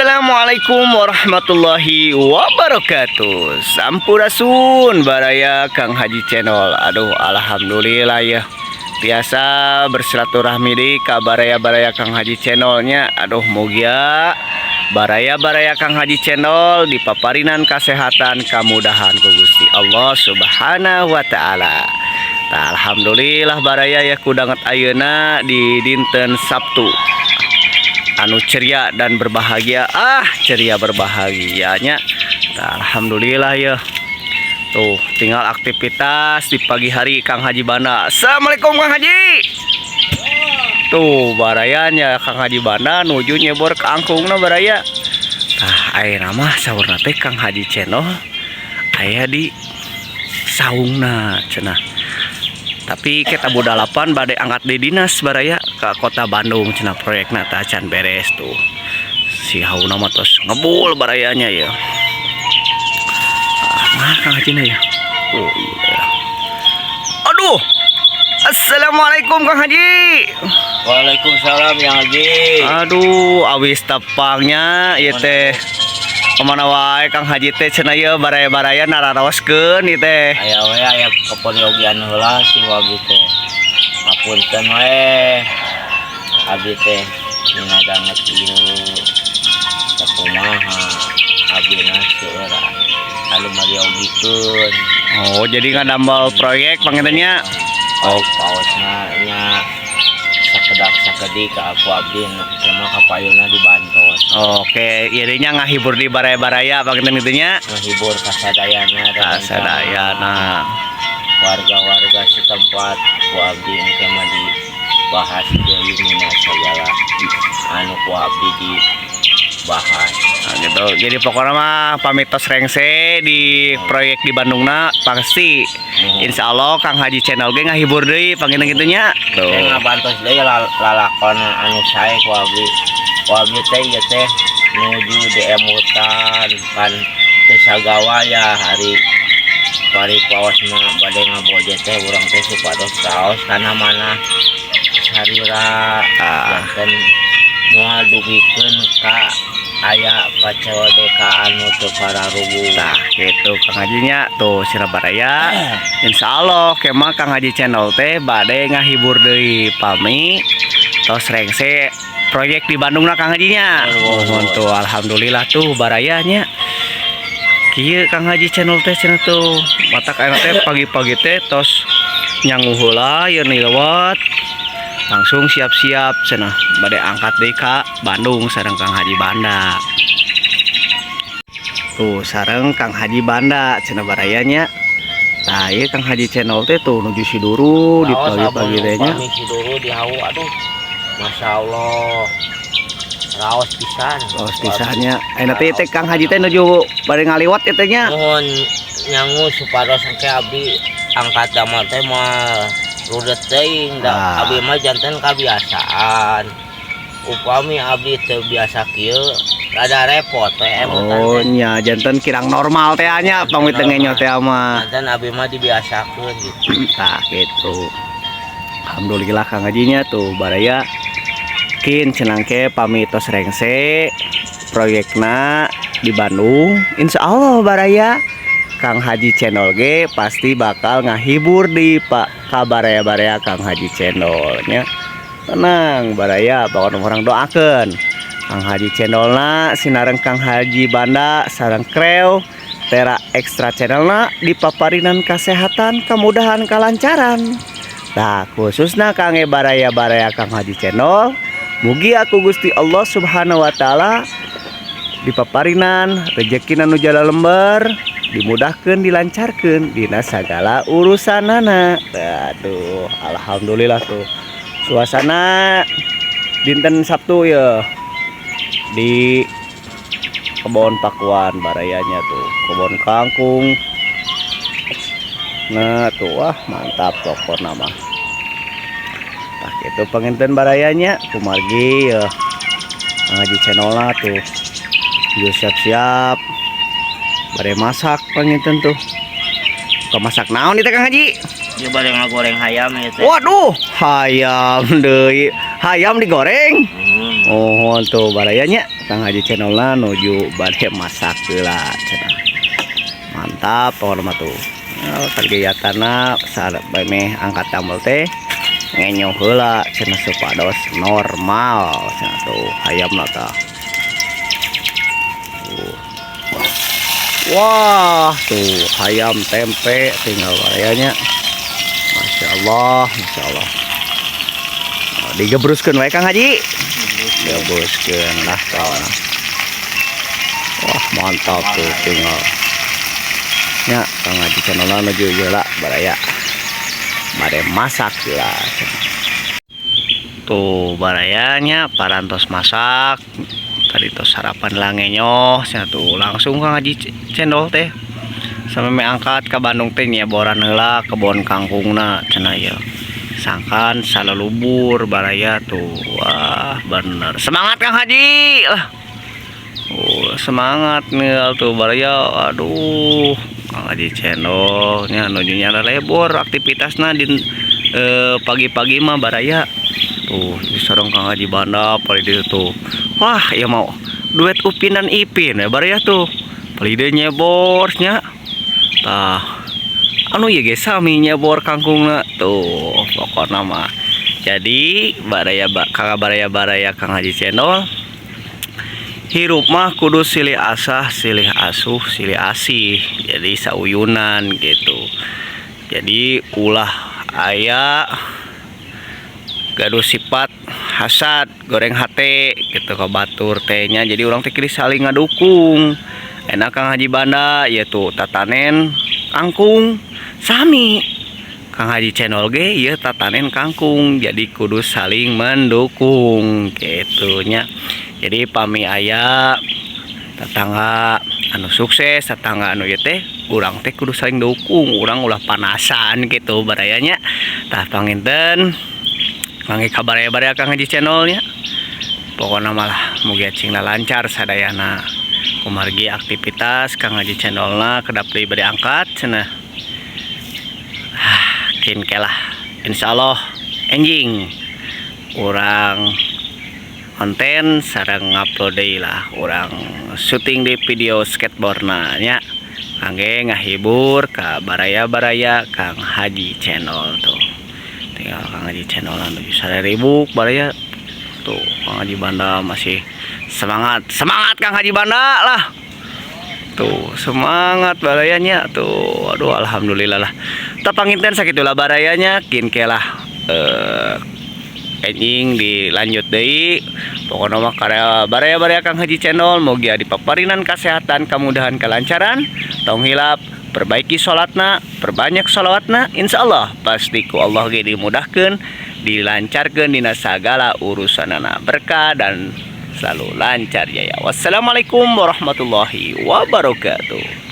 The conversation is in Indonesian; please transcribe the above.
Assalamualaikum warahmatullahi wabarakatuh. Sampurasun baraya Kang Haji Channel. Aduh, alhamdulillah ya. Biasa bersilaturahmi di ka baraya-baraya Kang Haji Channelnya. Aduh, mugia baraya-baraya Kang Haji Channel dipaparinan kesehatan kemudahan ku Gusti Allah Subhanahu wa taala. Alhamdulillah baraya ya kudanget ayeuna di dinten Sabtu anu ceria dan berbahagia. Ceria berbahagianya. Alhamdulillah ya. Tuh tinggal aktivitas di pagi hari Kang Haji Banda. Assalamualaikum Kang Haji. Tuh barayanya Kang Haji Banda nuju nyebor ke angkungna baraya. Aya nama saurna teh Kang Haji Channel aya di saungna cenah. Tapi kita budalapan badai angkat di dinas baraya ke kota Bandung cenah proyekna teh can beres tuh. Si hauna mah tos ngebul barayanya ya. Nah Kang Haji ya. Oh iya. Aduh. Assalamualaikum Kang Haji. Waalaikumsalam Yang Haji. Aduh, awis tepangnya ieu teh. Kemana wae Kang Haji teh cenah ieu baraya-baraya nararoskeun ieu teh. Aya we aya keperluan heula si wabi teh. Hapunten we. Abi teh dina danget ieu sakumaha abina seueur anu mariogikeun. Oh, jadi ngadambel proyek pangintennya. Oh, paosna nya sakedak-sakedi ka aku abdi sama kapayuna dibantos. Oke, ieu ngahibur di baraya-baraya panginten itunya. Menghibur Kasadayana. Warga-warga setempat ku abdi engke mah dibahas deui mina sagala anu ku abdi dibahas. Nah, gitu. Jadi pokoknya mah pamitos rengse di proyek di Bandungna pasti insya Allah Kang Haji Channel ge ngahibur deui panginten gitunya. Tuh ngabantos deui lalakon anu sae ku abdi. Ku abdi teh ieu teh nuju DM hutan kan teu sagawa ya hari paosna bade ngaboje teh urang teh supados kaos kana mana sarira janten moal dugikeun ka aya pacewedeka anu teu pararubu. Nah gitu Kang Hajinya tuh Sirabaraya. Insyaallah kemah Kang Haji Channel teh bade ngahibur deui pami tos rengse proyek di Bandung lah Kang Hajinya. Tuh alhamdulillah tuh barayanya. Kieu Kang Haji Channel teh cenah tuh matak aya teh pagi-pagi teh tos nyangu heula yeun lewat. Langsung siap-siap cenah bade angkat deui ka Bandung sareng Kang Haji Banda. Tuh sareng Kang Haji Banda cenah barayanya. Tah ieu Kang Haji Channel teh tuh nuju Siduru di pagi-pagi teh nya. Siduru di hau aduh. Masya Allah. Raos pisan. Raos pisannya. Ayeuna teh Kang Haji teh nuju bade ngaliwat ieu teh nya. Nuhun nyangu supados engke abdi angkat damel teh mah rudet teuing da abdi mah janten kabiasaan. Upami abdi teu biasa kieu rada repot teh Oh nya janten kirang normal teh nya pangwiteng nyo teh mah. Janten abdi mah dibiasakeun gitu. Tah gitu. Alhamdulillah Kang Hajinya tuh baraya kin cenang ke pamitos rengse proyekna di Bandung. Insya Allah baraya Kang Haji Channel ge pasti bakal ngahibur di kabaraya-baraya Kang Haji Channel nya. Tenang baraya bakal orang doakeun Kang Haji Channelna sinareng Kang Haji Banda sareng Kreo Tera Extra Channelna dipaparinan kesehatan kemudahan kelancaran. Nah khususnya Kang baraya-baraya Kang Haji Channel mugi aku Gusti Allah Subhanahu wa taala dipaparinan rezeki nu jala lembar, dimudahkeun dilancarkeun dina sagala urusanana. Aduh alhamdulillah tuh suasana dinten Sabtu ya di kebon Pakuan barayanya tuh kebon kangkung. Nah tuh wah mantap pokokna mah. Nah itu penginten barayanya kumargi ya Kang Haji Channel lah tuh yuk siap-siap bare masak penginten tuh. Masak naon nih Kang Haji? Dia bade ngagoreng hayam ya teh. Waduh hayam deui. Hayam digoreng. Oh tuh barayanya Kang Haji channelna nuju bade masak heula cenah. Mantap pokona mah tuh. Kegiatanna sareng angkat tambal teh ngenyong heula cenah supados normal cenah tuh hayamna tah. Wah tuh ayam tempe tinggal barayanya. Masya Allah, Masya Allah. Digebruskeun wae Kang Haji. Digebruskeun lah kawan. Wah mantap tuh tinggal. Ya Kang Haji channelna nuju heula baraya. Bade masak heula. Tuh barayanya parantos masak. Tadi tuh sarapan langenyo satu langsung Kang Haji cendol teh. Sampai me angkat ke Bandung teh nyeboran heula kebon kangkungna cenah ya. Sangkan salelubur baraya tuh. Wah, bener. Semangat Kang Haji. Semangat nih tuh baraya. Aduh, Kang Haji channel nya nujunya lebor aktivitasna di pagi-pagi mah baraya. Tuh, disorong Kang Haji Banda palide tuh. Wah, ya mau duet Upin dan Ipin ya baraya tuh. Palide nyebornya. Tah anu ya guys sami nyebor kangkungna tuh pokoknya mah. Jadi baraya Kang Haji channel hirup mah kudu silih asah silih asuh silih asih, jadi sauyunan gitu. Jadi ulah aya gaduh sifat hasad goreng hate gitu ke batur tehnya, jadi orang teh saling ngadukung. Enak Kang Haji Banda yaitu tatanen kangkung sami Kang Haji channel ge ya tatanen kangkung, jadi kudu saling mendukung gitunya. Jadi pami aya tetangga anu sukses tetangga anu ieu teh urang teh kudu saling dukung, urang ulah panasan gitu barayanya. Tah panginten mangge kabaraya-baraya Kang Haji channelnya pokoknya malah mugi cingna lancar sadayana kumargi aktivitas Kang Haji channelna kedap deui bade angkat cenah. Kin kelah insyaallah enjing urang konten sareng ngupload deui lah urang syuting di video skateboardna nya kangge ngahibur ka baraya-baraya Kang Haji channel tuh. Tinggal Kang Haji channel anu 1000 baraya tuh. Kang Haji Banda masih semangat Kang Haji Banda lah tuh, semangat barayanya tuh. Aduh alhamdulillah lah tapanginten sakitulah barayanya kin kelah enjing dilanjut deui pokokna mah karya baraya-baraya Kang Haji channel moga dipaparinan kesehatan kemudahan kelancaran tong hilap perbaiki sholatna perbanyak sholawatna insyaallah pasti ku Allah ge dimudahkeun dilancarkeun dina sagala urusanana berkah dan selalu lancar ya. Wassalamualaikum warahmatullahi wabarakatuh.